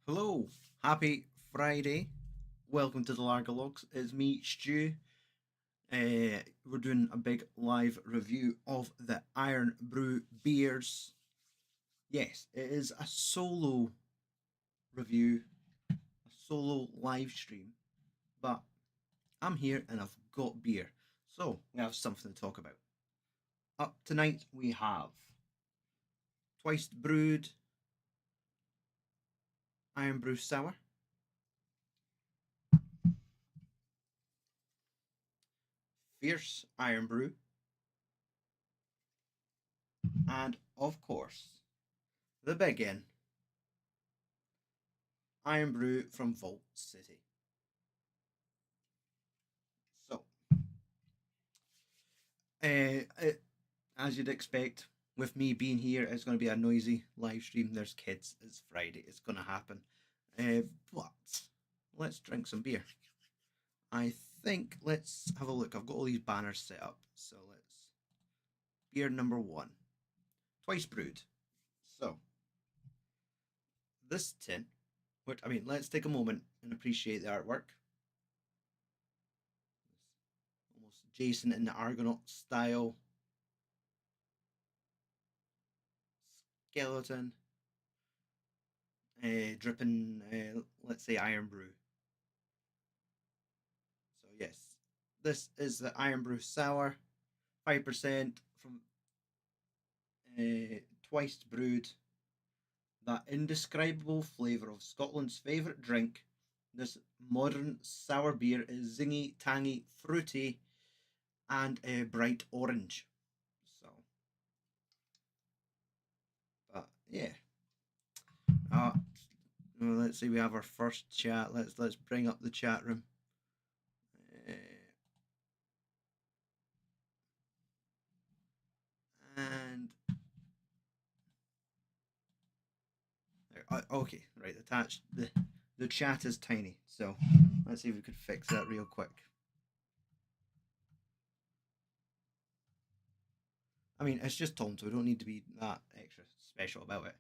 Hello, happy Friday. Welcome to the Lager Logs. It's me, Stu. We're doing a big live review of the Iron Brew beers. Yes, it is a solo review, a solo live stream, but I'm here and I've got beer. So we have something to talk about. Up tonight we have Twice Brewed Iron Brew Sour, Fierce Iron Brew, and of course, the big N, Iron Brew from Vault City. So, as you'd expect, with me being here, it's going to be a noisy live stream. There's kids. It's Friday. It's going to happen. But let's drink some beer. I think let's have a look. I've got all these banners set up. So let's. Beer number one. Twice brewed. So, this tin, which, let's take a moment and appreciate the artwork. Almost Jason in the Argonaut style. Skeleton. Dripping, let's say, Iron Brew. So yes, this is the Iron Brew Sour, 5% from Twice Brewed. That indescribable flavour of Scotland's favourite drink. This modern sour beer is zingy, tangy, fruity, and bright orange. So, but yeah. Uh, let's see. We have our first chat. Let's bring up the chat room. Uh, and okay, right. Attached the chat is tiny, so let's see if we could fix that real quick. It's just Tom, so we don't need to be that extra special about it.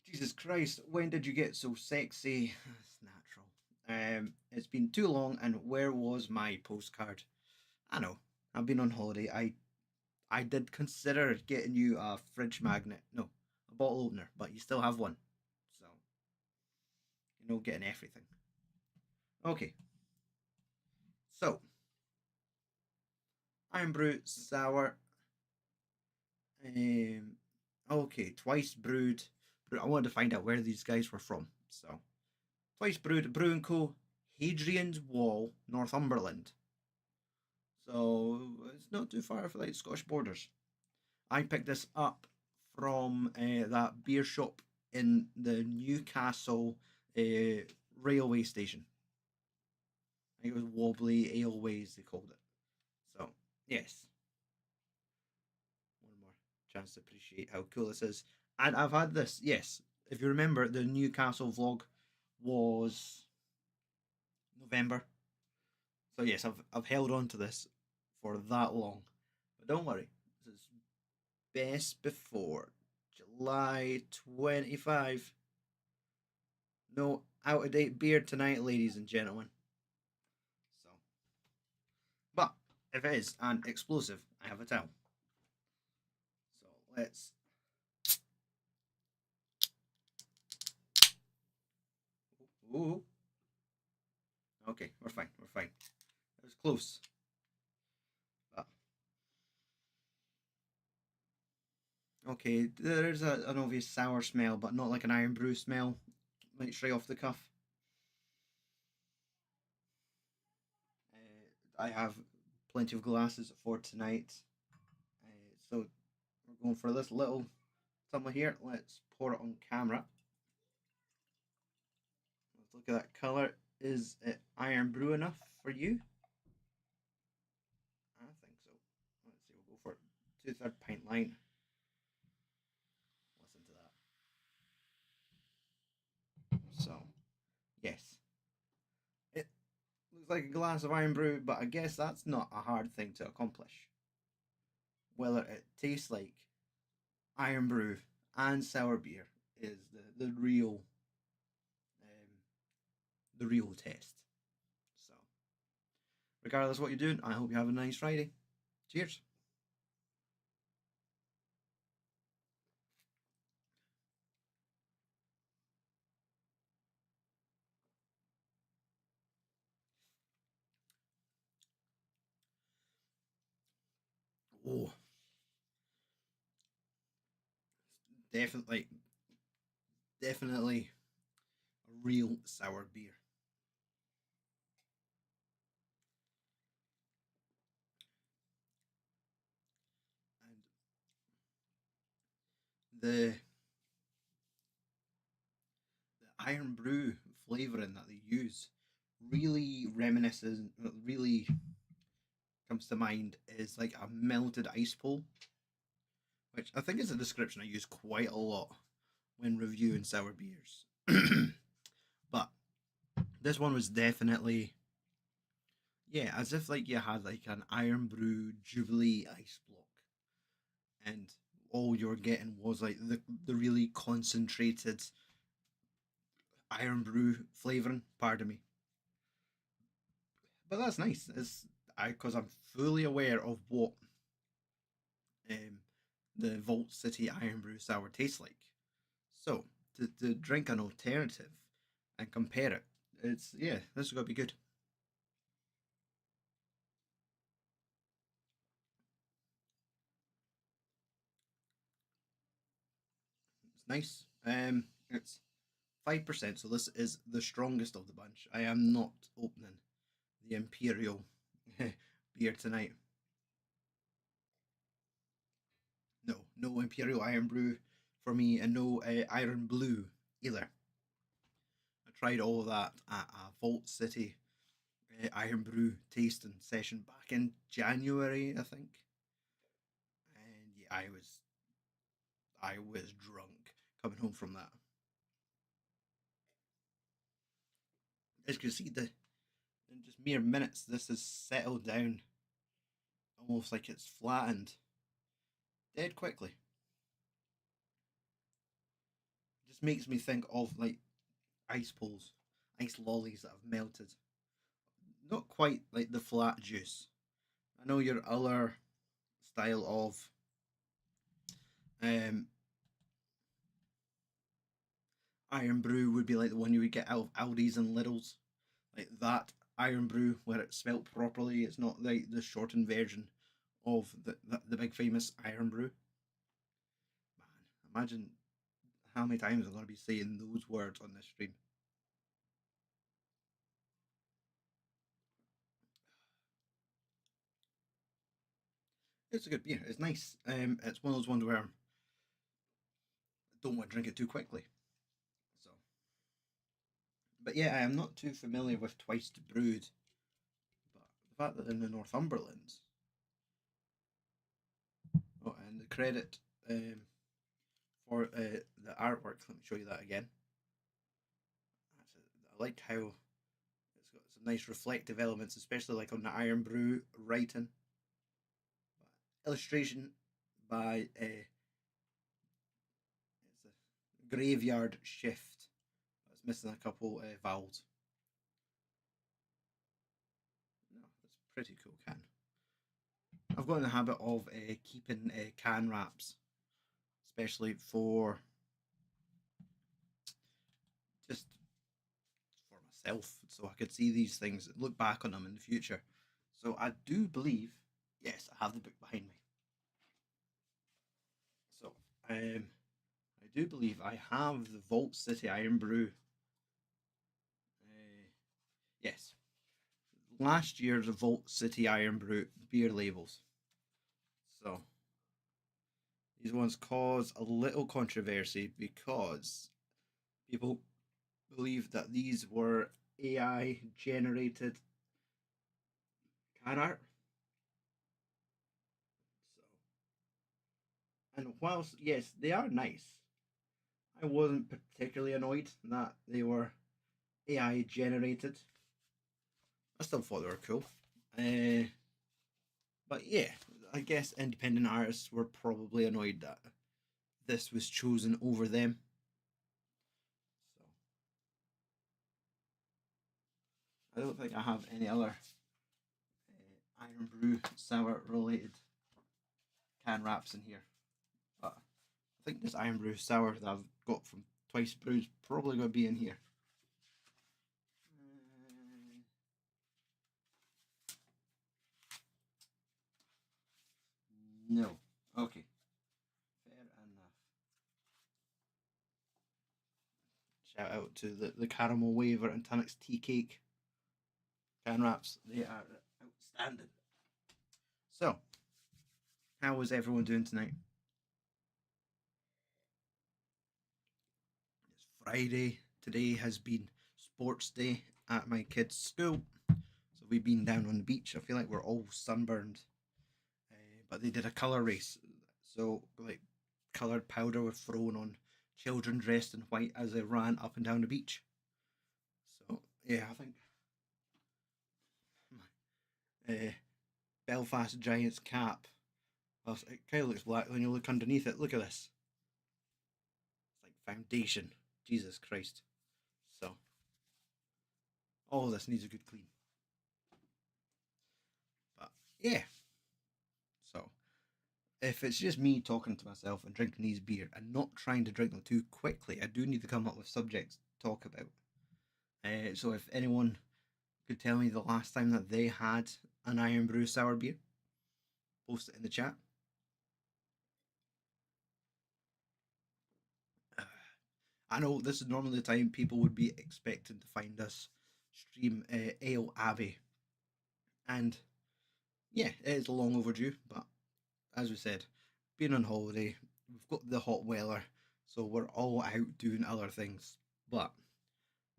Jesus Christ, when did you get so sexy? It's natural. It's been too long, and where was my postcard? I know. I've been on holiday. I did consider getting you a fridge magnet, no, a bottle opener, but you still have one, so getting everything. Okay, so Iron Brew Sour. Um, okay, Twice Brewed. I wanted to find out where these guys were from. So, Twice Brewed, Brewing Co., Hadrian's Wall, Northumberland. So, it's not too far from the Scottish borders. I picked this up from that beer shop in the Newcastle railway station. I think it was Wobbly Aleways, they called it. So, yes. One more chance to appreciate how cool this is. And I've had this, yes. If you remember, the Newcastle vlog was November. So yes, I've held on to this for that long. But don't worry, this is best before July 25. No out of date beer tonight, ladies and gentlemen. So, but if it is an explosive, I have a towel. So let's. Ooh. Okay, we're fine. We're fine. It was close. But, okay, there's an obvious sour smell, but not like an Iron Brew smell, like straight off the cuff. I have plenty of glasses for tonight. So we're going for this little tumbler here. Let's pour it on camera. Let's look at that colour. Is it Iron Brew enough for you? I think so. Let's see, we'll go for 2/3 pint line. Listen to that. So, yes. It looks like a glass of Iron Brew, but I guess that's not a hard thing to accomplish. Whether it tastes like Iron Brew and sour beer is the real the real test. So, regardless of what you're doing, I hope you have a nice Friday. Cheers. Oh, definitely, definitely a real sour beer. And the Iron Brew flavouring that they use really reminisces, really comes to mind is like a melted ice pole, which I think is a description I use quite a lot when reviewing sour beers. But this one was definitely, yeah, as if like you had like an Iron Brew Jubilee ice block, and all you were getting was like the really concentrated Iron Brew flavouring. Pardon me, but that's nice. It's I because I'm fully aware of what um, the Vault City Iron Brew sour tastes like. So to drink an alternative and compare it, it's yeah, this is gonna be good. It's nice. It's 5%, so this is the strongest of the bunch. I am not opening the Imperial beer tonight. No, no Imperial Iron Brew for me, and no Iron Blue either. I tried all of that at a Vault City Iron Brew tasting session back in January, I think, and yeah, I was drunk coming home from that. As you can see, the in just mere minutes, this has settled down, almost like it's flattened dead quickly. It just makes me think of like ice poles, ice lollies that have melted. Not quite like the flat juice. I know your other style of um, iron brew would be like the one you would get out of Aldi's and Lidl's, like that iron brew where it's spelt properly. It's not like the shortened version of the big famous iron brew. Man, imagine how many times I'm going to be saying those words on this stream. It's a good beer. It's nice. It's one of those ones where I don't want to drink it too quickly. So, but yeah, I am not too familiar with Twice Brewed. But the fact that in the Northumberlands, oh, and the credit for the artwork. Let me show you that again. I like how it's got some nice reflective elements, especially like on the Iron Brew writing. Illustration by it's a graveyard shift. It's missing a couple vowels. No, it's pretty cool can. I've got in the habit of keeping can wraps, especially for just for myself, so I could see these things, look back on them in the future. So I do believe, yes, I have the book behind me. So I do believe I have the Vault City Iron Brew. Yes, last year's Vault City Iron Brew beer labels. So these ones cause a little controversy because people believe that these were AI generated can art. So, and whilst yes, they are nice, I wasn't particularly annoyed that they were AI generated. I still thought they were cool. But yeah, I guess independent artists were probably annoyed that this was chosen over them. So I don't think I have any other Iron Brew sour related can wraps in here. But I think this Iron Brew sour that I've got from Twice Brewed is probably going to be in here. No. Okay. Fair enough. Shout out to the Caramel Waver and Tunnocks Tea Cake can wraps. They are outstanding. So, how was everyone doing tonight? It's Friday. Today has been sports day at my kids' school. So we've been down on the beach. I feel like we're all sunburned. But they did a colour race. So, like, coloured powder was thrown on children dressed in white as they ran up and down the beach. So, yeah, I think Belfast Giants cap. Well, it kind of looks black when you look underneath it. Look at this. It's like foundation. Jesus Christ. So, all of this needs a good clean. But, yeah. So, if it's just me talking to myself and drinking these beer and not trying to drink them too quickly, I do need to come up with subjects to talk about. So if anyone could tell me the last time that they had an Iron Brew sour beer, post it in the chat. I know this is normally the time people would be expecting to find us stream Ale Abbey. And yeah, it is long overdue, but as we said, being on holiday, we've got the hot weather, so we're all out doing other things. But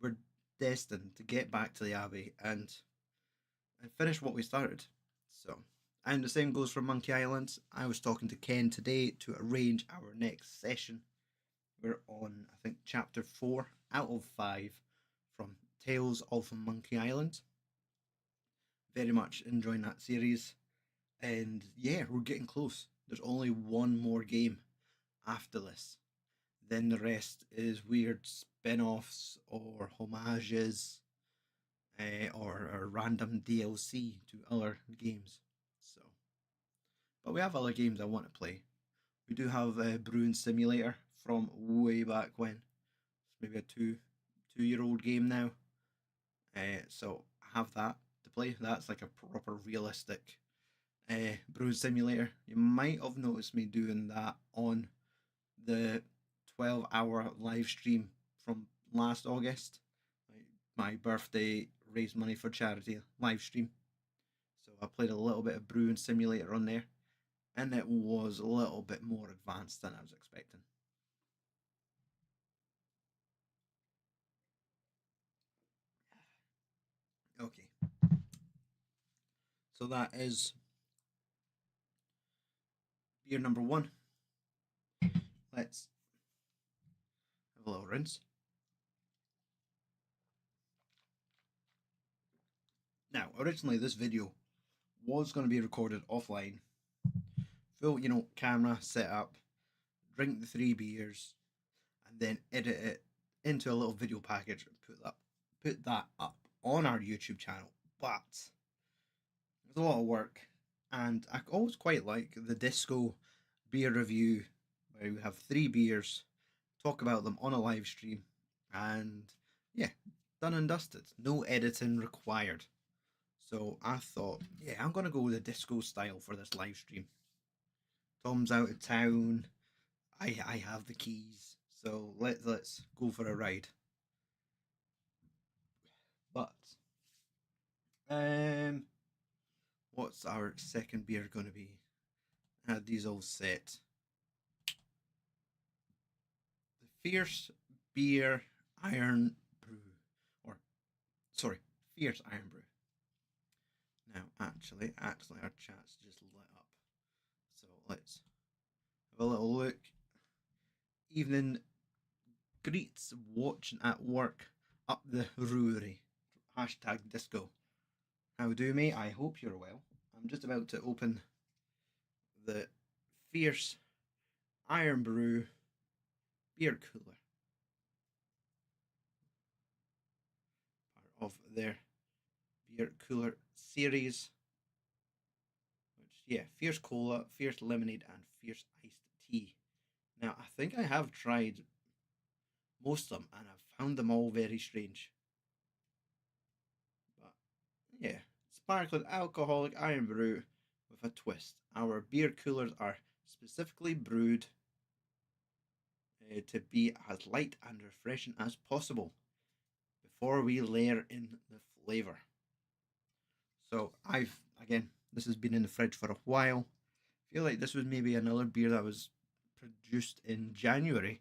we're destined to get back to the Abbey and finish what we started. So, and the same goes for Monkey Island. I was talking to Ken today to arrange our next session. We're on, I think, chapter 4 out of 5 from Tales of Monkey Island. Very much enjoying that series. And yeah, we're getting close. There's only one more game after this. Then the rest is weird spin offs or homages or random DLC to other games. So, but we have other games I want to play. We do have Brewing Simulator from way back when. It's maybe a two-year-old game now. So I have that to play. That's like a proper realistic Brewing Simulator. You might have noticed me doing that on the 12-hour live stream from last August. My birthday, raise money for charity live stream. So I played a little bit of Brewing Simulator on there, and it was a little bit more advanced than I was expecting. Okay. So that is beer number 1. Let's have a little rinse. Now, originally this video was going to be recorded offline. Full, camera set up, drink the 3 beers, and then edit it into a little video package and put that up on our YouTube channel. But it's a lot of work, and I always quite like the disco beer review where we have 3 beers, talk about them on a live stream, and yeah, done and dusted. No editing required. So I thought, yeah, I'm gonna go with the disco style for this live stream. Tom's out of town. I have the keys, so let's go for a ride. But what's our second beer gonna be? I had these all set. The Fierce Beer Iron Brew, or sorry, Fierce Iron Brew. Now, actually, our chat's just lit up. So let's have a little look. Evening greets watching at work up the brewery. Hashtag disco. How do me? I hope you're well. I'm just about to open the Fierce Iron Brew beer cooler. Part of their beer cooler series. Which, yeah, Fierce Cola, Fierce Lemonade, and Fierce Iced Tea. Now, I think I have tried most of them and I've found them all very strange. But yeah, sparkling alcoholic iron brew with a twist. Our beer coolers are specifically brewed to be as light and refreshing as possible before we layer in the flavour. So this has been in the fridge for a while. I feel like this was maybe another beer that was produced in January,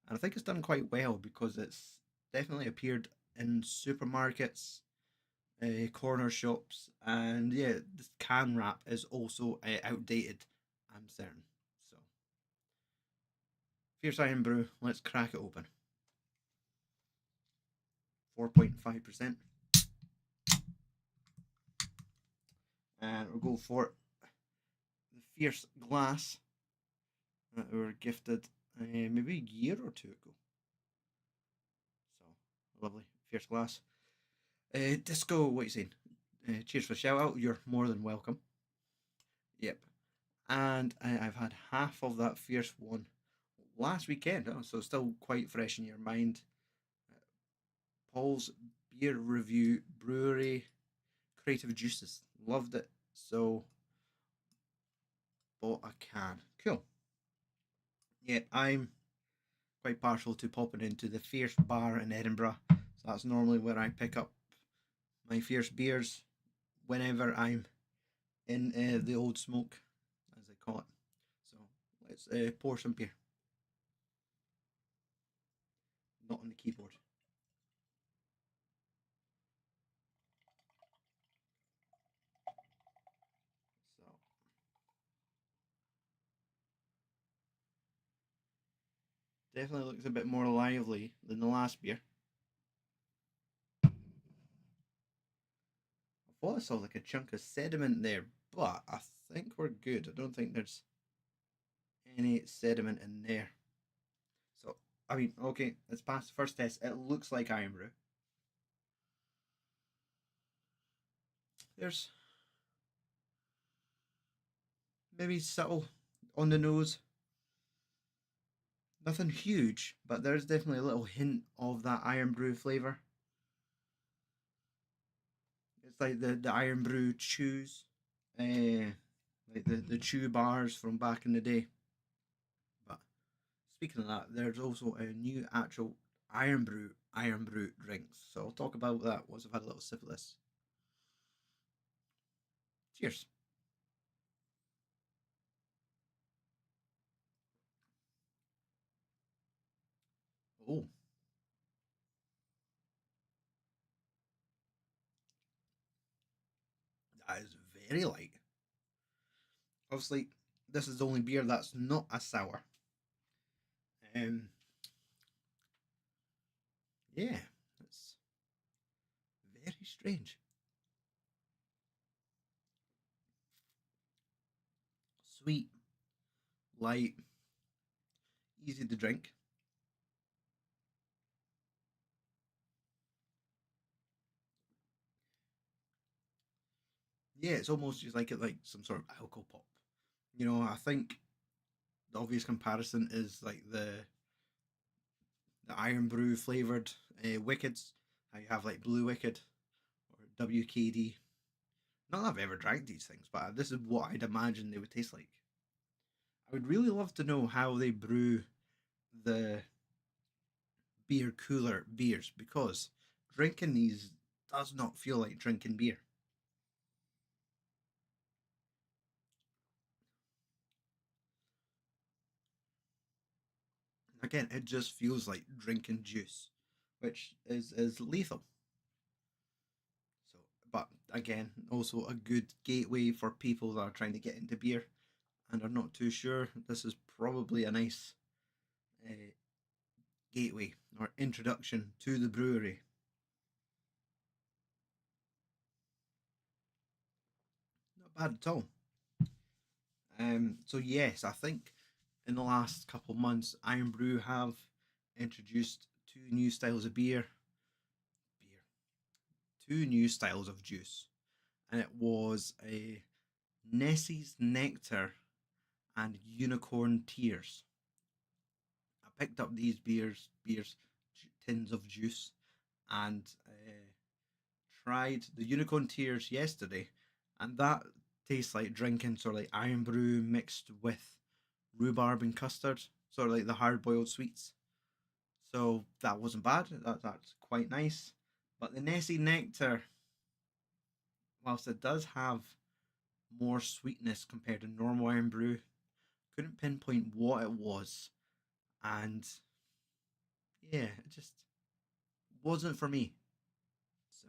and I think it's done quite well because it's definitely appeared in supermarkets, corner shops, and yeah, this can wrap is also outdated, I'm certain. So, Fierce Iron Brew, let's crack it open. 4.5%. And we'll go for the Fierce Glass that we were gifted maybe a year or two ago. So, lovely. Fierce Glass. Disco, what are you saying? Cheers for the shout out. You're more than welcome. Yep. And I've had half of that Fierce one last weekend, so still quite fresh in your mind. Paul's beer review brewery, Creative Juices. Loved it. So bought a can. Cool. Yeah, I'm quite partial to popping into the Fierce bar in Edinburgh. So that's normally where I pick up my Fierce beers whenever I'm in the old smoke, as they call it. So let's pour some beer. Not on the keyboard. So definitely looks a bit more lively than the last beer. I thought I saw like a chunk of sediment there, but I think we're good. I don't think there's any sediment in there. So, I mean, okay, let's pass the first test. It looks like Iron Brew. There's maybe subtle on the nose. Nothing huge, but there's definitely a little hint of that Iron Brew flavour. It's like the Iron Brew chews, like the chew bars from back in the day. But speaking of that, there's also a new actual Iron Brew drinks. So I'll talk about that once I've had a little sip of this. Cheers. Oh, that is very light. Obviously, this is the only beer that's not a sour. Um, yeah, it's very strange. Sweet, light, easy to drink. Yeah, it's almost just like some sort of alcohol pop. I think the obvious comparison is like the Iron Brew flavored Wickeds. How you have like Blue Wicked or WKD. Not that I've ever drank these things, but this is what I'd imagine they would taste like. I would really love to know how they brew the beer cooler beers because drinking these does not feel like drinking beer. Again, it just feels like drinking juice, which is lethal. So, but again, also a good gateway for people that are trying to get into beer and are not too sure. This is probably a nice uh, gateway or introduction to the brewery. Not bad at all. So yes, I think in the last couple of months, Iron Brew have introduced two new styles of beer, two new styles of juice, and it was a Nessie's Nectar and Unicorn Tears. I picked up these tins of juice, and tried the Unicorn Tears yesterday, and that tastes like drinking sort of like iron brew mixed with rhubarb and custard, sort of like the hard boiled sweets. So that wasn't bad. That's quite nice. But the Nessie Nectar, whilst it does have more sweetness compared to normal iron brew, couldn't pinpoint what it was, and yeah, it just wasn't for me. So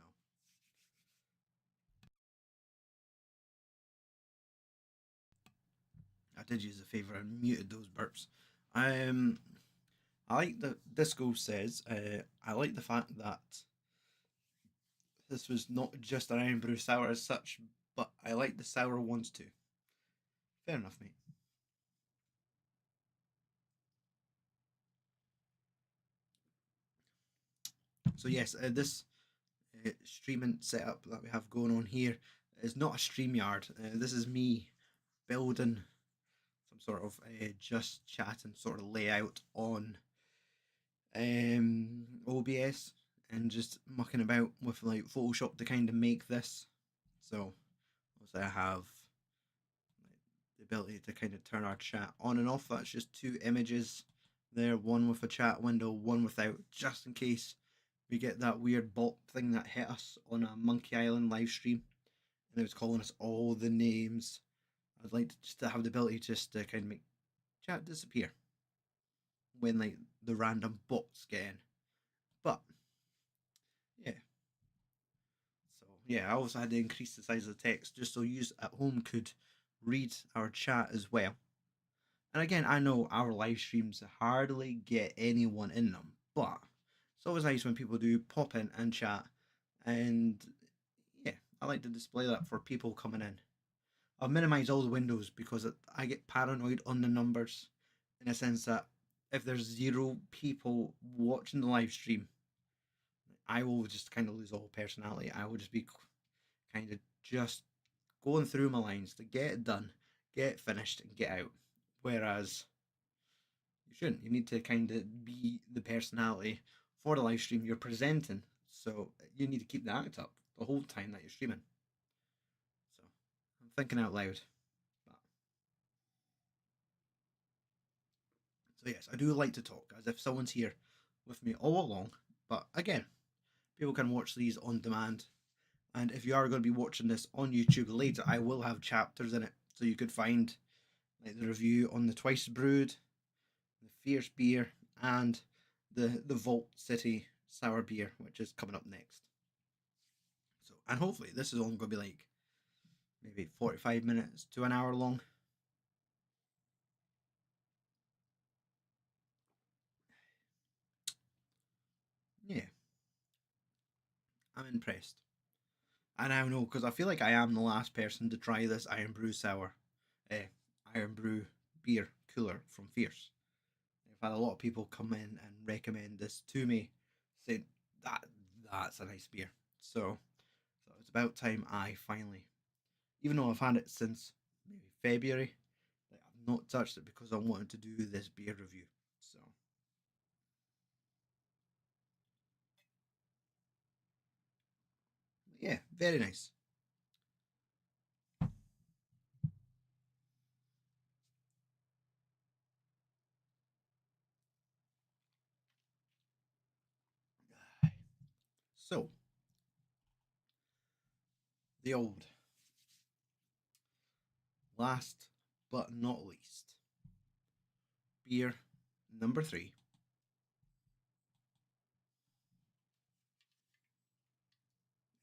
I did use a favor and muted those burps. Um, I like that Disco says. I like the fact that this was not just an iron brew sour as such, but I like the sour ones too. Fair enough, mate. So yes, this streaming setup that we have going on here is not a stream yard. This is me building some sort of just chatting sort of layout on OBS and just mucking about with like Photoshop to kind of make this. So obviously I have the ability to kind of turn our chat on and off. That's just two images there, one with a chat window, one without, just in case we get that weird bot thing that hit us on a Monkey Island live stream and it was calling us all the names. I'd like to just to have the ability just to kind of make chat disappear when like the random bots get in. But yeah, so yeah, I also had to increase the size of the text just so you at home could read our chat as well. And again, I know our live streams hardly get anyone in them, but it's always nice when people do pop in and chat. And yeah, I like to display that for people coming in. I've minimized all the windows because I get paranoid on the numbers in a sense that if there's zero people watching the live stream, I will just kind of lose all personality. I will just be kind of just going through my lines to get it done, get it finished, and get out. Whereas you shouldn't. You need to kind of be the personality for the live stream you're presenting. So you need to keep the act up the whole time that you're streaming. So I'm thinking out loud. But, so yes, I do like to talk as if someone's here with me all along. But again, people can watch these on demand. And if you are going to be watching this on YouTube later, I will have chapters in it. So you could find like the review on the Twice Brewed, the Fierce Beer, and the Vault City Sour Beer, which is coming up next. So, and hopefully this is only going to be like maybe 45 minutes to an hour long. Yeah, I'm impressed. And I know because I feel like I am the last person to try this Iron Brew Sour, eh, Iron Brew beer cooler from Fierce. I've had a lot of people come in and recommend this to me, saying that that's a nice beer. So it's about time I finally, even though I've had it since maybe February, like I've not touched it because I wanted to do this beer review. So yeah, very nice. So the old, last but not least, beer number three.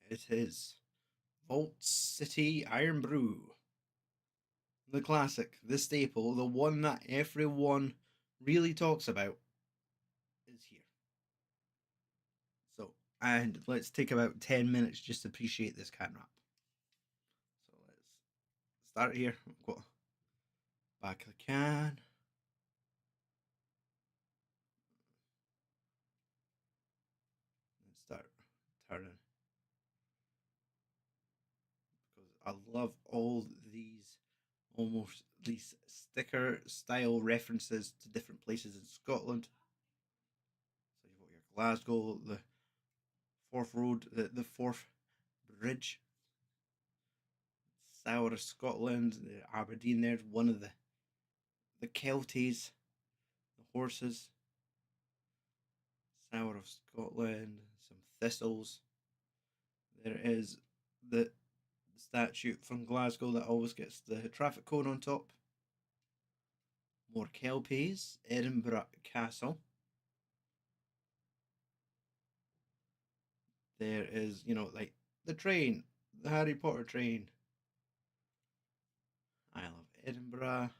It is Vault City Iron Brew. The classic, the staple, the one that everyone really talks about is here. So, and let's take about 10 minutes just to appreciate this can wrap. So let's start here. Got back of the can. Let's start turning. I love all these almost these sticker style references to different places in Scotland. So you've got your Glasgow, the Forth Road, the Forth Bridge, Sour of Scotland, the Aberdeen. There's one of the Kelties, the horses. Sour of Scotland, some thistles. There is the statue from Glasgow that always gets the traffic cone on top. More Kelpies, Edinburgh Castle. There is, like the train, the Harry Potter train. I love Edinburgh.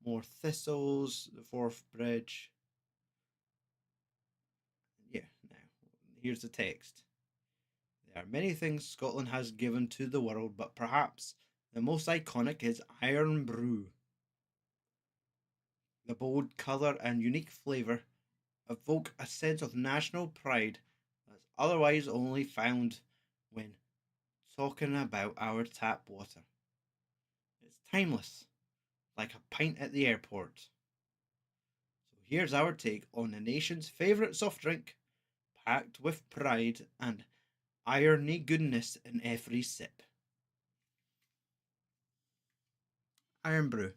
More thistles, the Forth Bridge. Yeah, now, here's the text. There are many things Scotland has given to the world, but perhaps the most iconic is Iron Brew. The bold colour and unique flavour evoke a sense of national pride that's otherwise only found when talking about our tap water. It's timeless, like a pint at the airport. So here's our take on the nation's favourite soft drink, packed with pride and irony goodness in every sip. Iron Brew.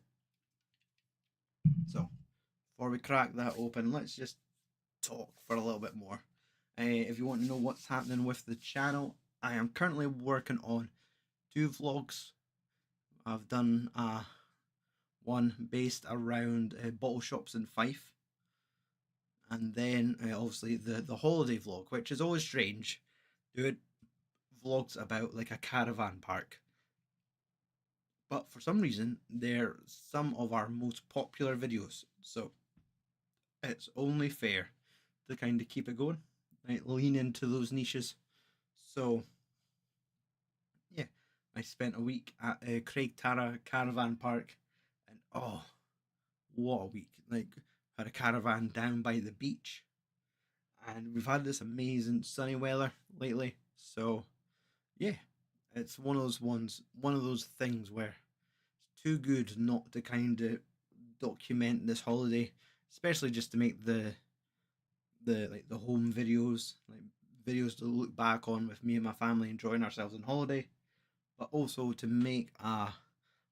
So, before we crack that open, let's just talk for a little bit more. If you want to know what's happening with the channel, I am currently working on 2 vlogs. I've done one based around bottle shops in Fife, and then obviously the holiday vlog, which is always strange, doing vlogs about like a caravan park. But for some reason, they're some of our most popular videos, so it's only fair to kind of keep it going, right? Lean into those niches. So yeah, I spent a week at Craig Tara Caravan Park, and oh, what a week! Like, had a caravan down by the beach, and we've had this amazing sunny weather lately. So yeah, it's one of those things where it's too good not to kind of document this holiday, especially just to make the home videos, like videos to look back on with me and my family enjoying ourselves on holiday, but also to make a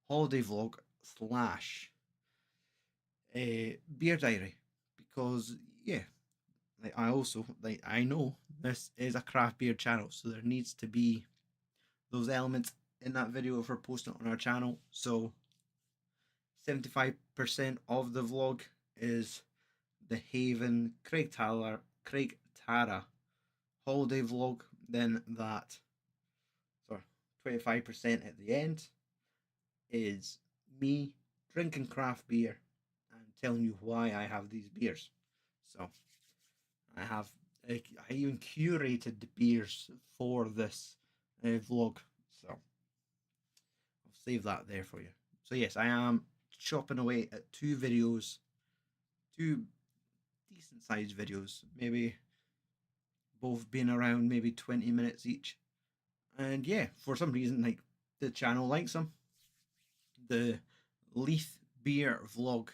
holiday vlog slash a beer diary, because yeah, like I know this is a craft beer channel, so there needs to be those elements in that video if we're posting it on our channel. So 75% of the vlog is the Haven Craig Tara holiday vlog. Then 25% at the end is me drinking craft beer and telling you why I have these beers. So I even curated the beers for this vlog, so I'll save that there for you. So yes, I am chopping away at 2 videos, 2 decent sized videos, maybe both being around maybe 20 minutes each. And yeah, for some reason, like, the channel likes them. The Leith beer vlog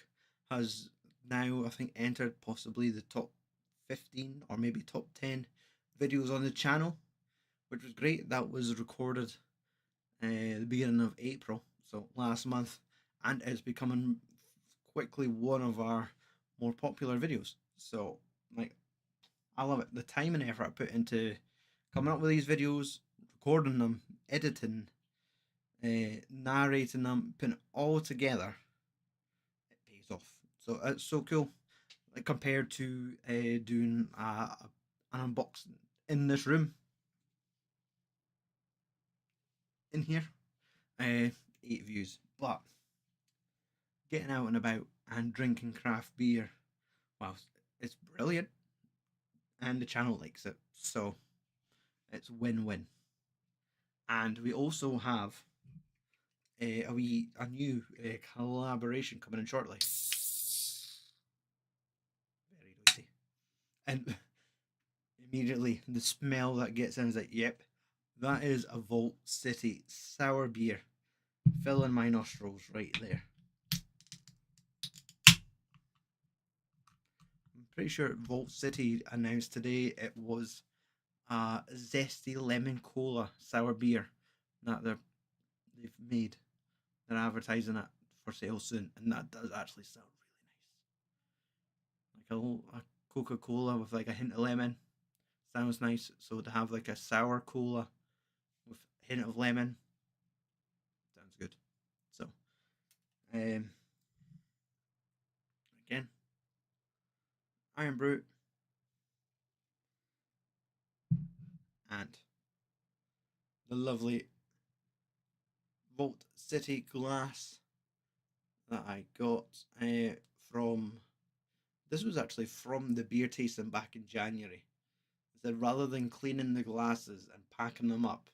has now, I think, entered possibly the top 15 or maybe top 10 videos on the channel, which was great. That was recorded the beginning of April, so last month, and it's becoming quickly one of our more popular videos. So like, I love it. The time and effort I put into coming up with these videos, recording them, editing, narrating them, putting it all together, it pays off. So it's so cool. Like, compared to doing an unboxing in this room, in here, 8 views, but getting out and about and drinking craft beer, well, it's brilliant, and the channel likes it, so it's win-win. And we also have a new collaboration coming in shortly. Very noisy, and immediately the smell that gets in is like, yep, That is a Vault City sour beer. Filling my nostrils right there. I'm pretty sure Vault City announced today it was a zesty lemon cola sour beer that they've made. They're advertising it for sale soon, and that does actually sound really nice. Like a Coca Cola with like a hint of lemon sounds nice. So to have like a sour cola with a hint of lemon sounds good. So um, again, Iron Brew and the lovely Vault City glass that I got from. This was actually from the beer tasting back in January. It said rather than cleaning the glasses and packing them up,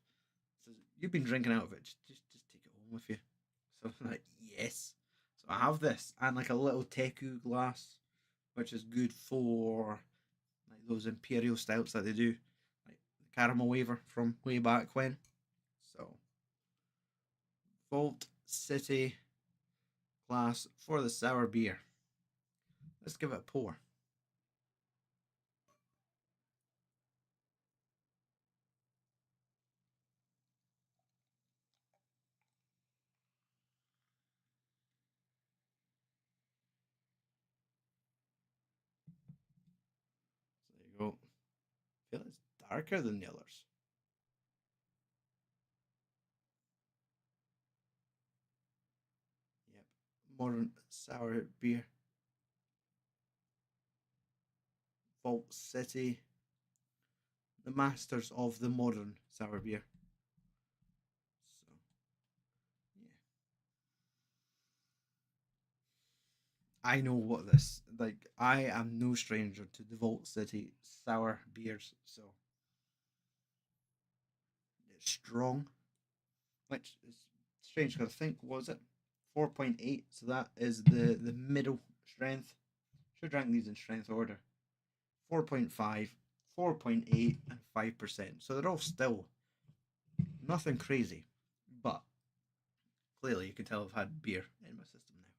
it says you've been drinking out of it. Just take it home with you. So I'm like, yes. So I have this and like a little teku glass, which is good for like those imperial stouts that they do, like the caramel waver from way back when. So Vault City glass for the sour beer. Let's give it a pour. So there you go. I feel it's darker than the others. Yep. Modern sour beer. Vault City. The masters of the modern sour beer. So yeah. I know what this like I am no stranger to the Vault City sour beers, so it's strong. Which is strange because I think was it 4.8, so that is the middle strength. Should rank these in strength order. 4.5, 4.8, and 5%. So they're all still nothing crazy. But clearly you can tell I've had beer in my system now.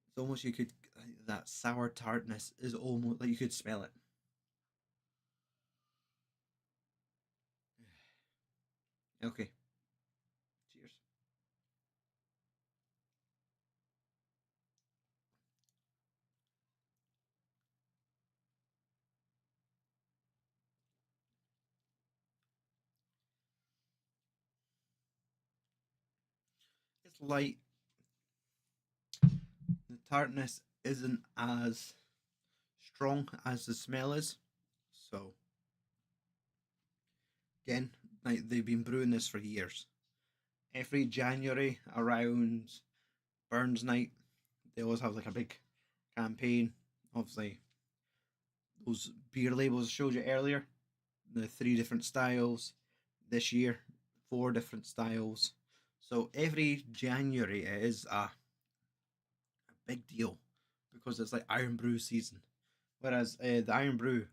It's almost you could that sour tartness is almost like you could smell it. Okay. Cheers. It's light. The tartness isn't as strong as the smell is. So again, like they've been brewing this for years. Every January around Burns Night, they always have like a big campaign. Obviously, those beer labels I showed you earlier, the three different styles. This year, four different styles. So every January it is a big deal because it's like Iron Brew season. Whereas the Iron Brew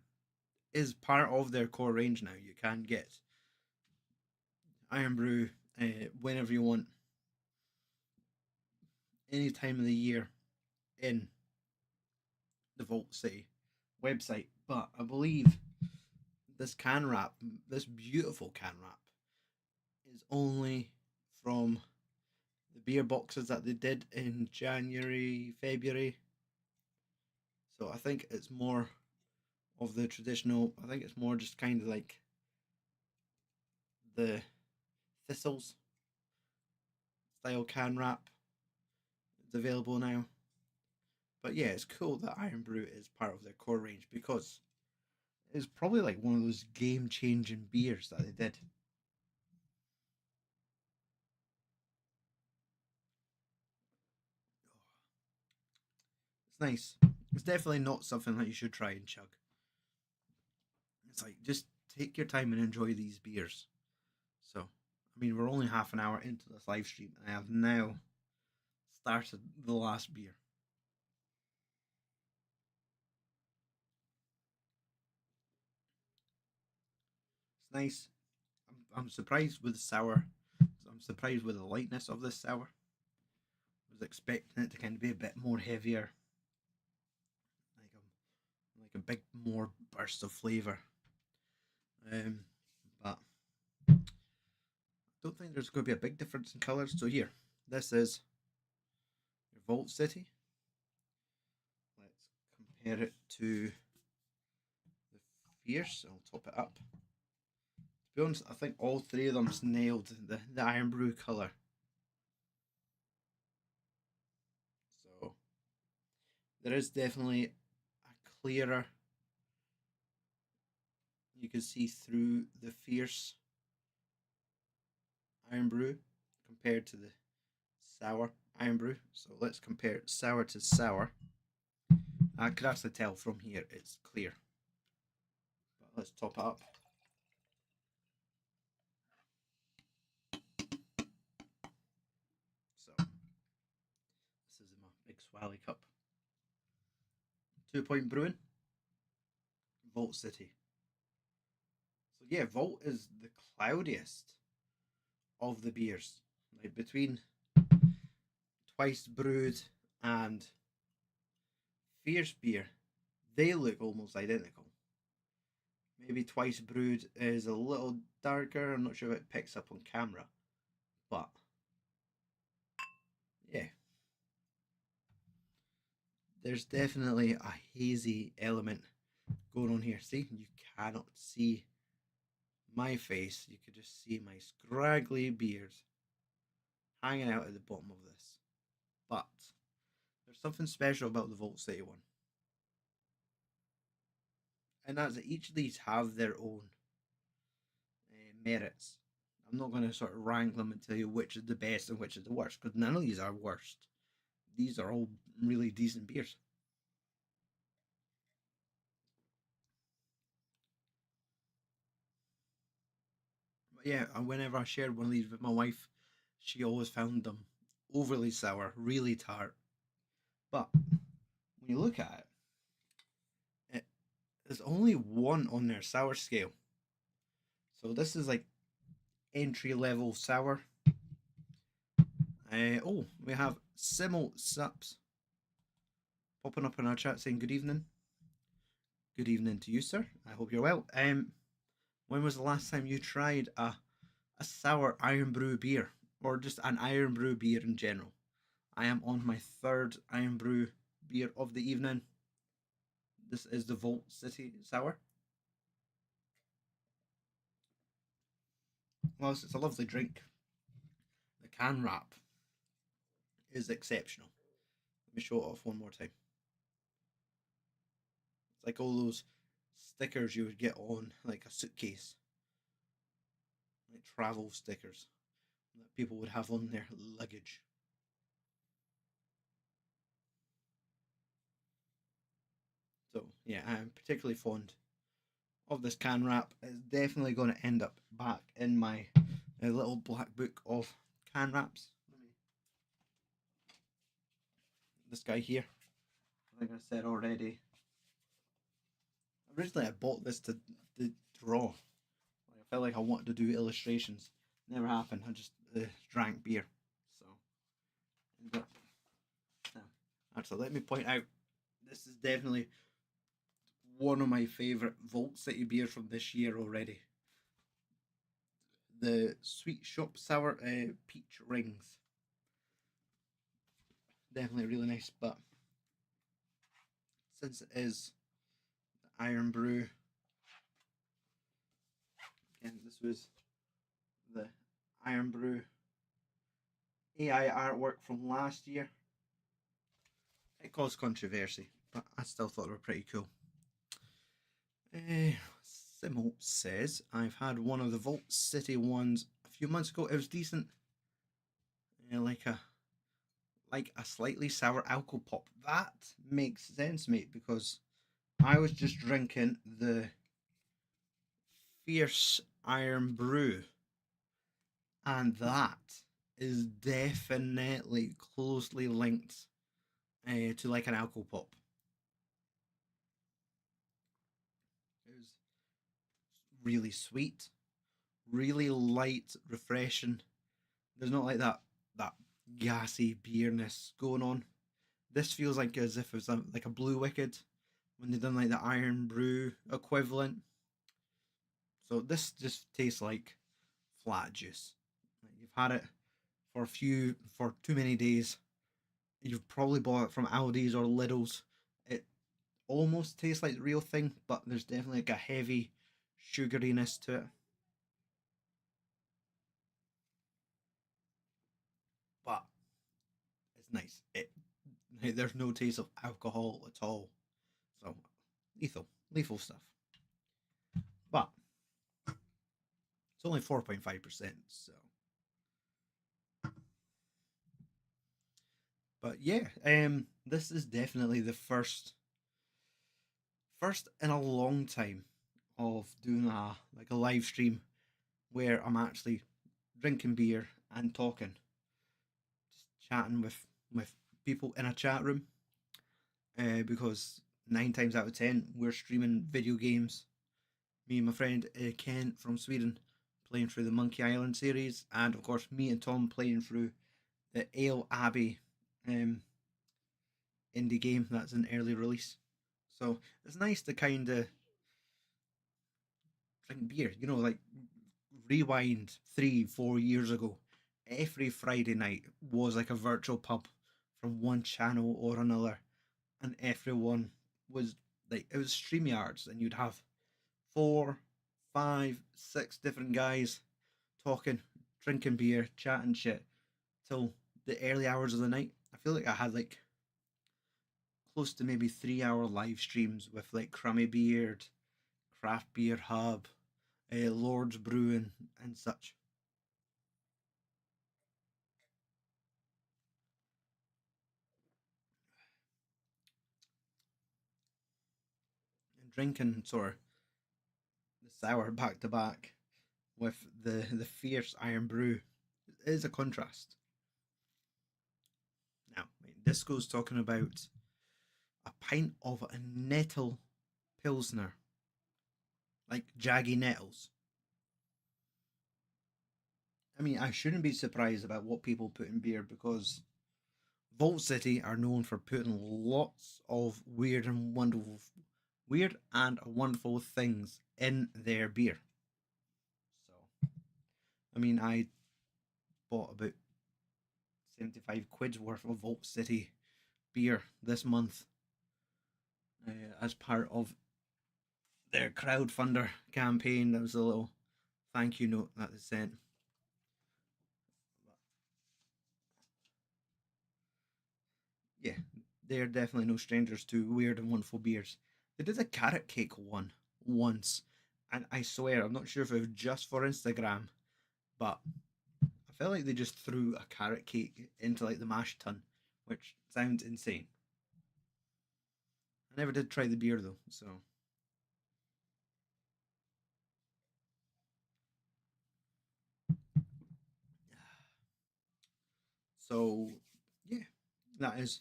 is part of their core range now. You can get Iron Brew whenever you want, any time of the year in the Vault City website. But I believe this can wrap, this beautiful can wrap, is only from the beer boxes that they did in January, February. So I think it's more of the traditional. I think it's more just kind of like the thistles style can wrap. It's available now. But yeah, it's cool that Iron Brew is part of their core range because it's probably like one of those game changing beers that they did. It's nice. It's definitely not something that you should try and chug. It's like just take your time and enjoy these beers. So, I mean, we're only half an hour into this live stream, and I have now started the last beer. It's nice. I'm surprised with the sour. I'm surprised with the lightness of this sour. I was expecting it to kind of be a bit more heavier, like a big more burst of flavour. Um, but I don't think there's going to be a big difference in colours. So here, this is your Vault City. Let's compare it to the Fierce. I'll top it up. To be honest, I think all three of them's nailed the Iron Brew colour. So there is definitely a clearer. You can see through the Fierce Iron Brew compared to the sour Iron Brew. So let's compare sour to sour. I could actually tell from here it's clear. But let's top it up. So this is my big swally cup. 2 Point Brewing, Vault City. So yeah, Vault is the cloudiest of the beers. Like between Twice Brewed and Fierce beer, they look almost identical. Maybe Twice Brewed is a little darker. I'm not sure if it picks up on camera, but yeah, there's definitely a hazy element going on here. See, you cannot see my face. You could just see my scraggly beard hanging out at the bottom of this. But there's something special about the Vault City one. And that's that each of these have their own merits. I'm not going to sort of rank them and tell you which is the best and which is the worst, because none of these are worst. These are all really decent beers. But yeah, whenever I shared one of these with my wife, she always found them overly sour, really tart. But when you look at it, there's only one on their sour scale. So this is like entry level sour. Oh, we have Simmel Sups popping up in our chat saying good evening. Good evening to you, sir. I hope you're well. When was the last time you tried a sour Iron Brew beer, or just an Iron Brew beer in general? I am on my third Iron Brew beer of the evening. This is the Vault City Sour. Whilst it's a lovely drink, the can wrap is exceptional. Let me show it off one more time. It's like all those stickers you would get on like a suitcase, like travel stickers that people would have on their luggage. So yeah, I'm particularly fond of this can wrap. It's definitely going to end up back in my little black book of can wraps. This guy here, I think I said already. Originally, I bought this to draw. I felt like I wanted to do illustrations. Never happened. I just drank beer. So, actually, let me point out, this is definitely one of my favourite Vault City beers from this year already. The Sweet Shop Sour Peach Rings. Definitely really nice, but since it is the Iron Brew, and this was the Iron Brew AI artwork from last year, it caused controversy, but I still thought they were pretty cool. Simmel says, I've had one of the Vault City ones a few months ago. It was decent. Like a slightly sour alcohol pop. That makes sense, mate, because I was just drinking the Fierce Iron Brew, and that is definitely closely linked to like an alcohol pop. It was really sweet, really light, refreshing. There's not like that gassy beerness going on. This feels like as if it was like a Blue Wicked when they done like the Iron Brew equivalent. So this just tastes like flat juice. Like you've had it for too many days. You've probably bought it from Aldi's or Lidl's. It almost tastes like the real thing, but there's definitely like a heavy sugariness to it. But it's nice. There's no taste of alcohol at all. So lethal stuff. But it's only 4.5%. So, but yeah, this is definitely the first in a long time of doing a live stream where I'm actually drinking beer and talking, just chatting with people in a chat room. Because 9 times out of 10 we're streaming video games. Me and my friend Ken from Sweden playing through the Monkey Island series, and of course me and Tom playing through the Ale Abbey um, indie game that's an early release. So it's nice to kind of drink beer. Like rewind 3, 4 years ago. Every Friday night was like a virtual pub from one channel or another, and everyone was like it was StreamYards, and you'd have 4, 5, 6 different guys talking, drinking beer, chatting shit till the early hours of the night. I feel like I had like close to maybe 3 hour live streams with like Crummy Beard, Craft Beer Hub, Lord's Brewing, and such. And drinking sort of the sour back to back with the fierce Iron Brew is a contrast. Now, Disco's talking about a pint of a nettle pilsner, like jaggy nettles. I shouldn't be surprised about what people put in beer because Vault City are known for putting lots of weird and wonderful things in their beer. So, I bought about 75 quid's worth of Vault City beer this month as part of their crowdfunder campaign. That was a little thank you note that they sent. Yeah, they're definitely no strangers to weird and wonderful beers. They did a carrot cake one once, and I swear I'm not sure if it was just for Instagram, but I felt like they just threw a carrot cake into like the mash tun, which sounds insane. I never did try the beer though, so yeah, that is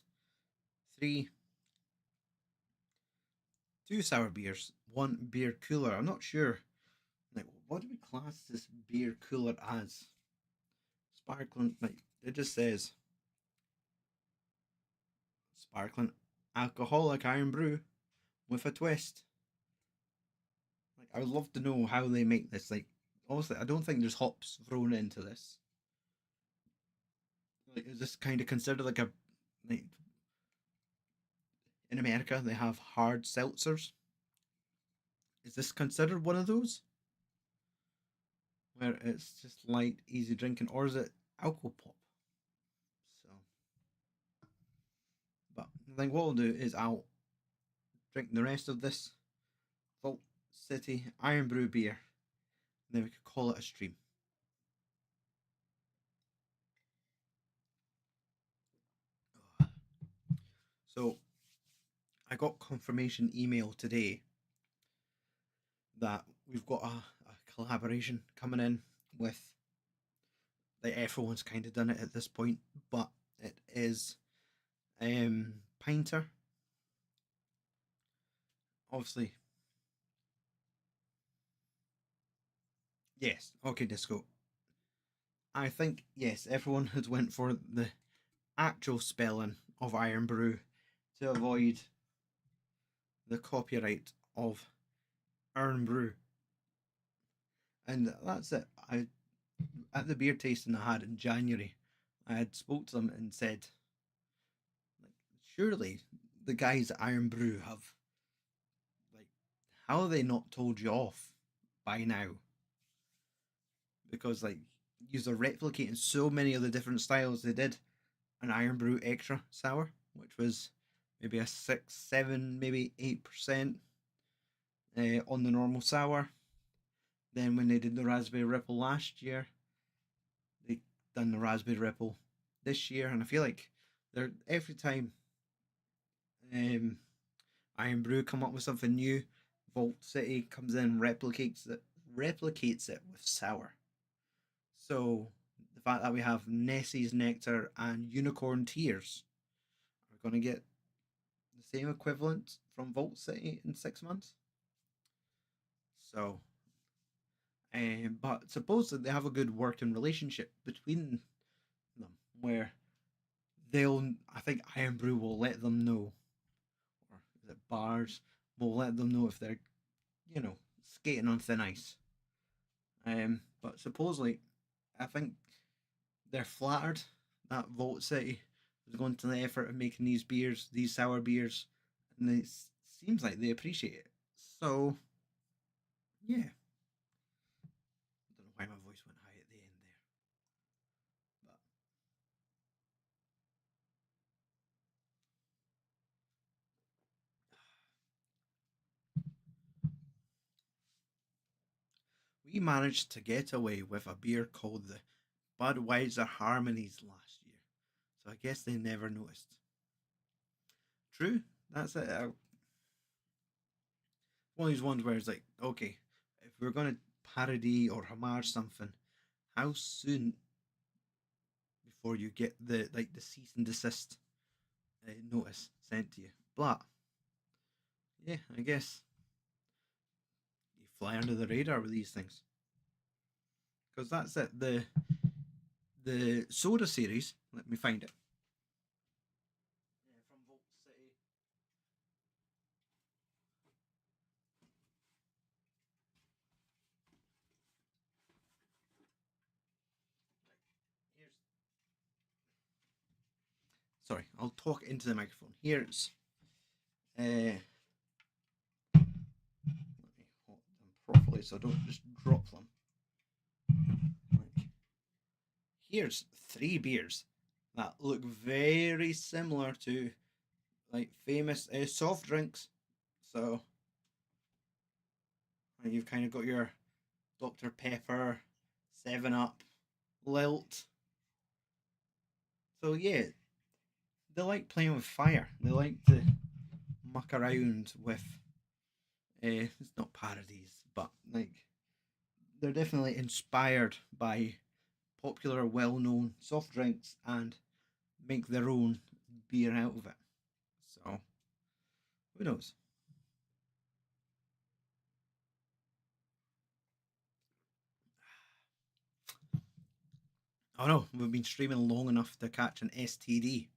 three, two sour beers, one beer cooler. I'm not sure. Like, what do we class this beer cooler as? Sparkling, like it just says sparkling alcoholic iron brew with a twist. Like, I would love to know how they make this. Like, obviously, I don't think there's hops thrown into this. Like, is this kind of considered like a like in America they have hard seltzers? Is this considered one of those where it's just light, easy drinking, or is it alcohol pop? So, but I think what I'll do is I'll drink the rest of this Vault City Iron Brew beer, and then we could call it a stream. So I got confirmation email today that we've got a collaboration coming in with like everyone's kind of done it at this point, but it is Pinter. Obviously, Yes. Okay, Disco. I think yes, everyone has went for the actual spelling of Iron Brew to avoid the copyright of Iron Brew, and that's it. I At the beer tasting I had in January, I had spoke to them and said, like, surely the guys at Iron Brew have, like, how have they not told you off by now? Because like, you're replicating so many of the different styles they did an Iron Brew Extra Sour, which was maybe a 6, 7, maybe 8% on the normal sour. Then when they did the Raspberry Ripple last year, they done the Raspberry Ripple this year, and I feel like they're every time um, Iron Brew come up with something new, Vault City comes in replicates it with sour. So the fact that we have Nessie's Nectar and Unicorn Tears are going to get the same equivalent from Vault City in 6 months. So, but supposedly they have a good working relationship between them, where I think Iron Brew will let them know, or is it bars will let them know if they're, skating on thin ice. But supposedly, I think they're flattered that Vault City is going to the effort of making these beers, these sour beers, and it seems like they appreciate it. So, yeah. I don't know why my voice went high at the end there, but we managed to get away with a beer called the Budweiser Harmonies last year. So I guess they never noticed. True, that's it. One of these ones where it's like, okay, if we're going to parody or homage something, how soon before you get the cease and desist notice sent to you? But yeah, I guess you fly under the radar with these things because that's it. The soda series. Let me find it. From Vault City. Here's Sorry, I'll talk into the microphone. Here's let me hold them properly so I don't just drop them. Like, here's 3 beers that look very similar to like famous soft drinks. So you've kind of got your Dr. Pepper, 7 Up, Lilt. So yeah, they like playing with fire. They like to muck around with it's not parodies, but like they're definitely inspired by popular, well-known soft drinks and make their own beer out of it. So who knows? Oh no, we've been streaming long enough to catch an STD.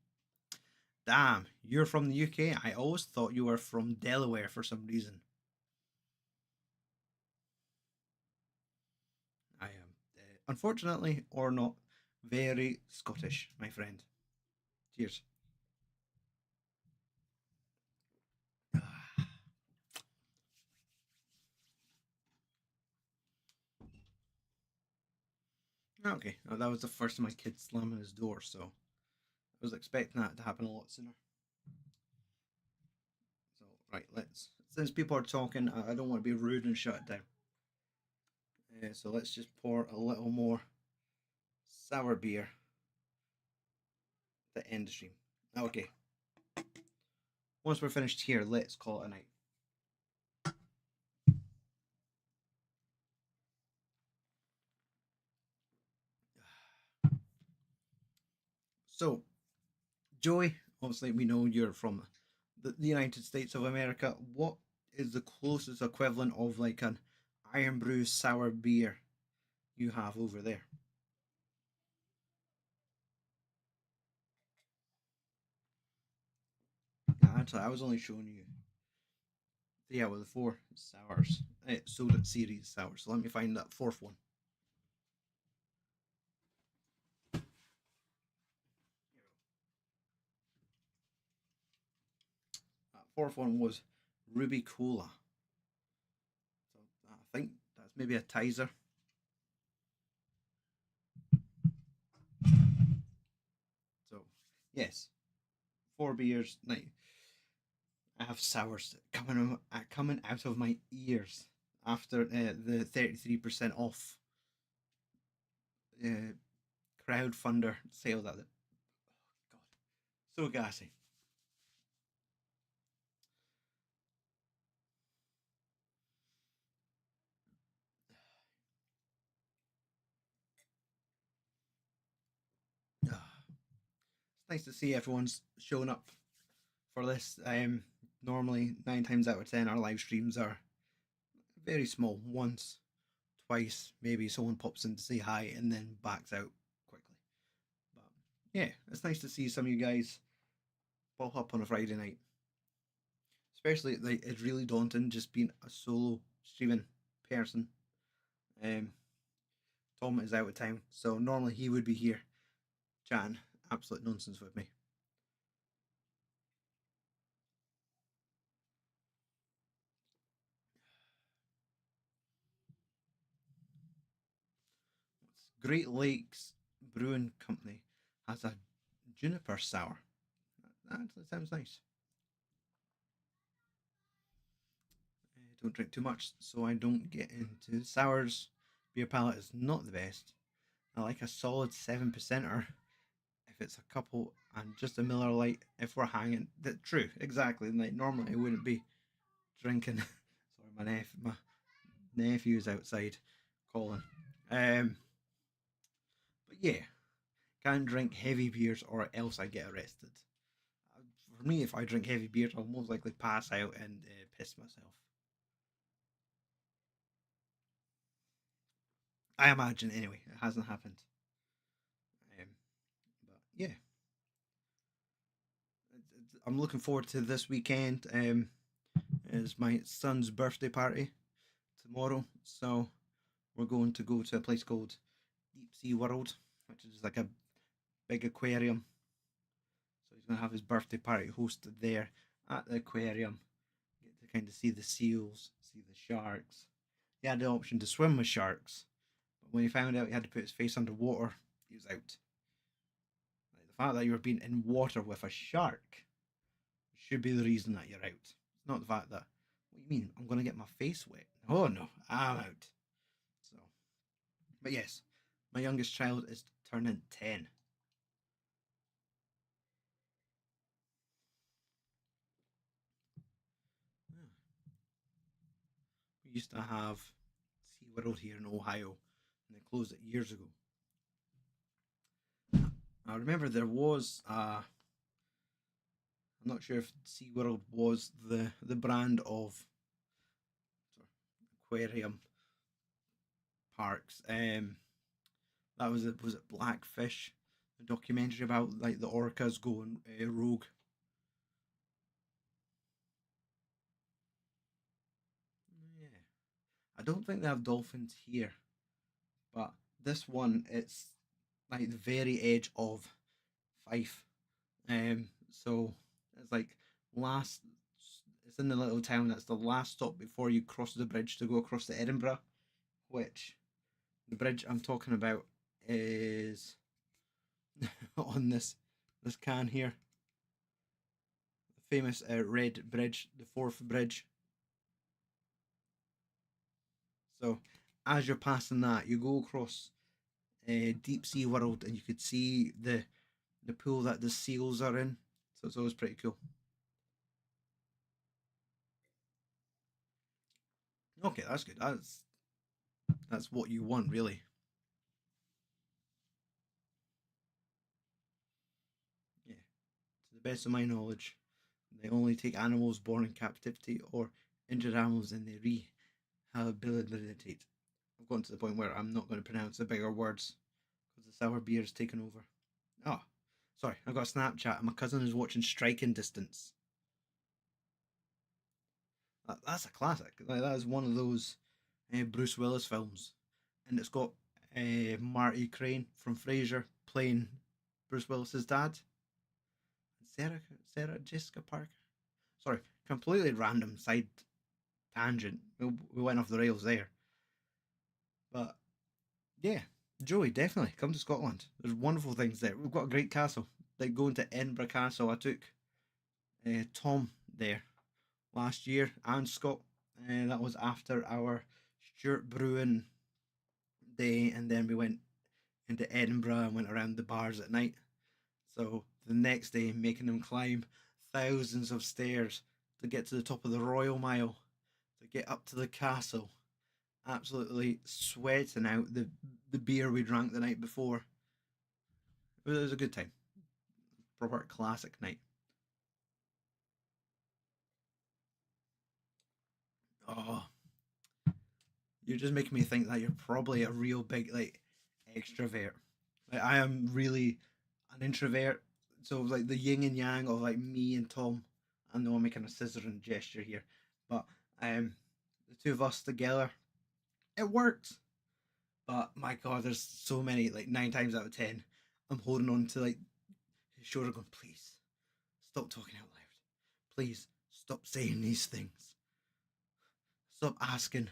Damn, you're from the UK. I always thought you were from Delaware for some reason. I am, unfortunately or not, very Scottish, my friend. Cheers. Okay, well, that was the first of my kid slamming his door, so I was expecting that to happen a lot sooner. So, right, let's. Since people are talking, I don't want to be rude and shut it down. So let's just pour a little more sour beer to end the stream. Okay, once we're finished here, let's call it a night. So, Joey, obviously we know you're from the United States of America. What is the closest equivalent of like an Iron Brew sour beer you have over there. Yeah, actually, I was only showing you 3 out of the 4 sours. Soda series sours. So let me find that fourth one. That fourth one was Ruby Cola. So I think that's maybe a Tizer. So yes, 4 beers. Now I have sours coming out of my ears after the 33% off uh, crowdfunder sale that. Oh God, so gassy. It's nice to see everyone's showing up for this. Normally 9 times out of 10, our live streams are very small. Once, twice, maybe someone pops in to say hi and then backs out quickly. But yeah, it's nice to see some of you guys pop up on a Friday night. Especially like it's really daunting just being a solo streaming person. Um, Tom is out of town, so normally he would be here chatting absolute nonsense with me. Great Lakes Brewing Company has a juniper sour. That actually sounds nice. I don't drink too much, so I don't get into sours. Beer palate is not the best. I like a solid 7%er if it's a couple and just a Miller Lite if we're hanging. That true, exactly. Like normally I wouldn't be drinking. Sorry, my nephew's outside calling. But yeah, can't drink heavy beers or else I get arrested. For me, if I drink heavy beers, I'll most likely pass out and piss myself. I imagine anyway. It hasn't happened. Um, but yeah, I'm looking forward to this weekend. Is my son's birthday party tomorrow, so we're going to go to a place called Deep Sea World, which is like a big aquarium. So he's going to have his birthday party hosted there at the aquarium. Get to kind of see the seals, see the sharks. He had the option to swim with sharks, but when he found out he had to put his face underwater, he was out. Like the fact that you're being in water with a shark should be the reason that you're out. It's not the fact that, what do you mean? I'm going to get my face wet. Oh no, I'm out. So, but yes, my youngest child is turning 10. Yeah. We used to have SeaWorld here in Ohio, and they closed it years ago. I remember there was, I'm not sure if SeaWorld was the brand of aquarium parks. That was it Blackfish, a documentary about like the orcas going rogue. Yeah, I don't think they have dolphins here, but this one it's like the very edge of Fife. So it's like last. It's in the little town that's the last stop before you cross the bridge to go across to Edinburgh. Which the bridge I'm talking about is on this can here, the famous red bridge, the Forth Bridge. So as you're passing that, you go across Deep Sea World, and you could see the pool that the seals are in. So it's always pretty cool. Okay, that's good. That's what you want, really. Yeah. To the best of my knowledge, they only take animals born in captivity or injured animals, and they rehabilitate. I've gotten to the point where I'm not going to pronounce the bigger words because the sour beer has taken over. Oh, sorry, I got a Snapchat and my cousin is watching Striking Distance. That's a classic. Like, that is one of those Bruce Willis films, and it's got Marty Crane from Frasier playing Bruce Willis's dad. Sarah, Sarah Jessica Parker. Sorry, completely random side tangent. We went off the rails there, but yeah, Joey, definitely come to Scotland. There's wonderful things there. We've got a great castle. Like going to Edinburgh Castle, I took Tom there last year and Scott. And that was after our Stuart Brewing day, and then we went into Edinburgh and went around the bars at night. So the next day, making them climb thousands of stairs to get to the top of the Royal Mile, to get up to the castle, absolutely sweating out the beer we drank the night before. It was a good time. Proper classic night. Oh, you're just making me think that you're probably a real big like extrovert. Like I am really an introvert. So like the yin and yang of like me and Tom. I know I'm making a scissoring gesture here, but the two of us together, it worked. But my god, there's so many like 9 times out of 10, I'm holding on to like his shoulder, going, please stop talking out loud. Please stop saying these things. Stop asking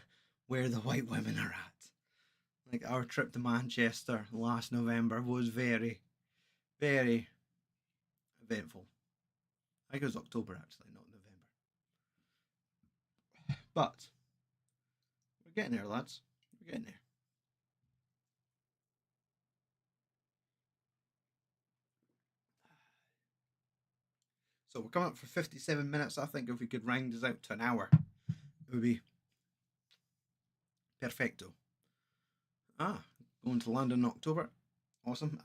where the white women are at. Like our trip to Manchester last November was very, very eventful. I think it was October actually, not November. But we're getting there, lads. We're getting there. So we're coming up for 57 minutes. I think if we could round this out to an hour, it would be perfecto. Going to London in October. Awesome.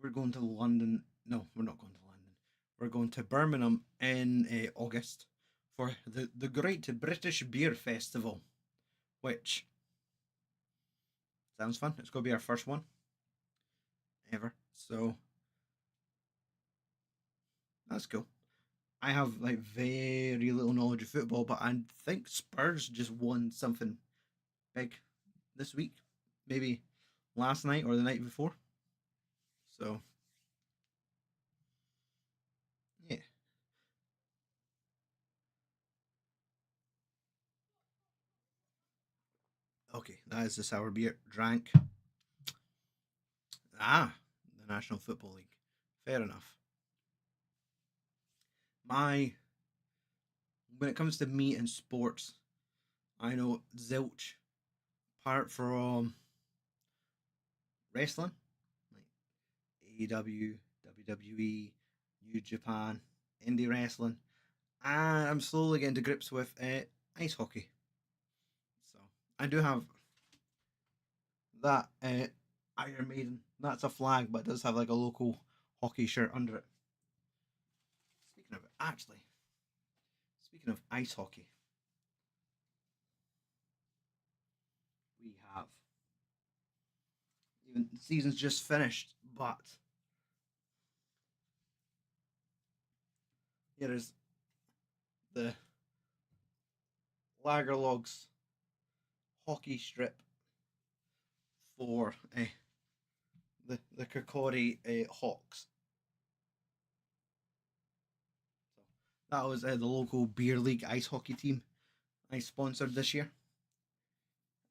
We're going to London. No, we're not going to London. We're going to Birmingham in August for the Great British Beer Festival, which sounds fun. It's going to be our first one ever. So that's cool. I have like very little knowledge of football, but I think Spurs just won something big this week, maybe last night or the night before. So yeah, okay, that is the sour beer drank. The National Football League. Fair enough. My When it comes to me and sports, I know zilch apart from wrestling, like AEW, WWE, New Japan, indie wrestling, and I'm slowly getting to grips with ice hockey. So I do have that Iron Maiden. That's a flag, but it does have like a local hockey shirt under it. Speaking of it, actually, speaking of ice hockey, we have even the season's just finished, but here is the Lagerlogs hockey strip for the Kirkcaldy Hawks. So that was the local beer league ice hockey team I sponsored this year.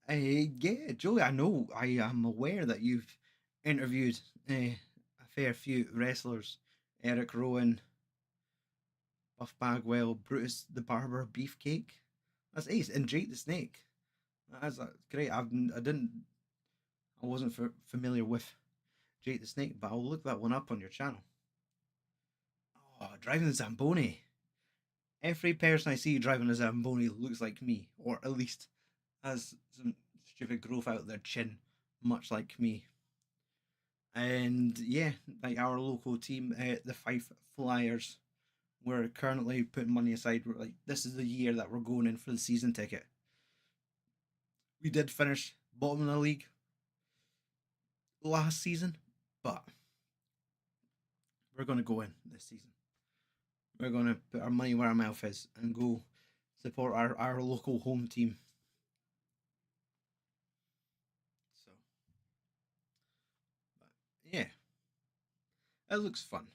Yeah, Joey, I know I am aware that you've interviewed a fair few wrestlers: Eric Rowan, Buff Bagwell, Brutus the Barber, Beefcake. That's ace, and Jake the Snake. That's great. I didn't, I wasn't familiar with Jake the Snake, but I'll look that one up on your channel. Oh, driving the Zamboni. Every person I see driving a Zamboni looks like me, or at least has some stupid growth out their chin, much like me. And yeah, like our local team, the Fife Flyers, We're currently putting money aside. We're like, this is the year that we're going in for the season ticket. We did finish bottom of the league last season, but we're going to go in this season. We're going to put our money where our mouth is and go support our local home team. So, but yeah, it looks fun.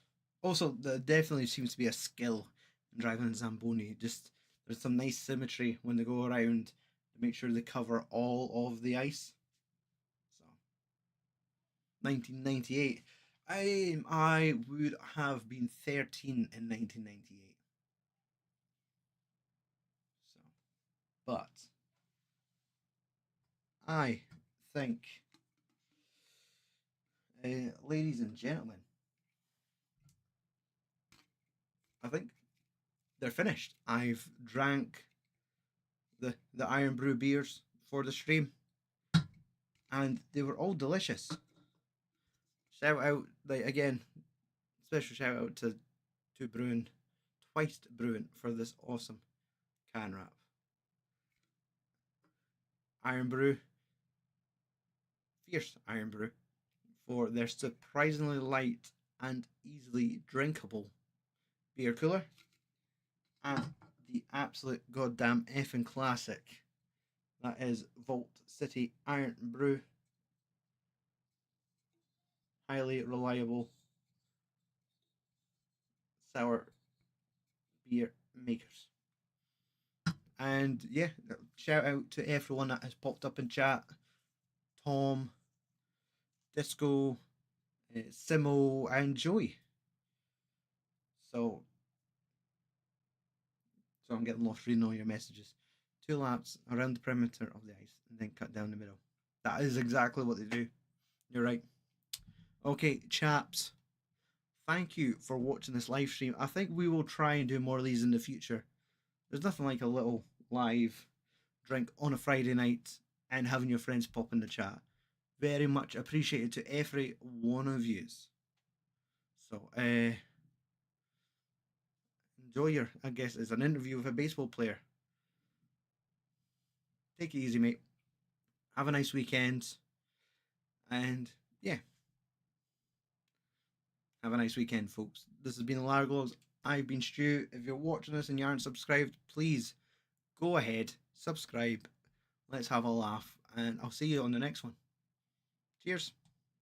Also, there definitely seems to be a skill in driving a Zamboni. Just there's some nice symmetry when they go around to make sure they cover all of the ice. So, 1998. I would have been 13 in 1998. So, but I think, ladies and gentlemen, I think they're finished. I've drank the Iron Brew beers for the stream, and they were all delicious. Shout out, like again, special shout out to Brewing, twice Brewing for this awesome can wrap. Iron Brew, fierce Iron Brew, for their surprisingly light and easily drinkable beer cooler, and the absolute goddamn effing classic that is Vault City Iron Brew. Highly reliable sour beer makers. And yeah, shout out to everyone that has popped up in chat. Tom, Disco, Simo, and Joey. So I'm getting lost reading all your messages. 2 laps around the perimeter of the ice and then cut down the middle. That is exactly what they do. You're right. Okay, chaps. Thank you for watching this live stream. I think we will try and do more of these in the future. There's nothing like a little live drink on a Friday night and having your friends pop in the chat. Very much appreciated to every one of yous. So, enjoy your, I guess, it's an interview with a baseball player. Take it easy, mate. Have a nice weekend. And yeah. Have a nice weekend, folks. This has been Largos. I've been Stu. If you're watching this and you aren't subscribed, please go ahead, subscribe. Let's have a laugh. And I'll see you on the next one. Cheers.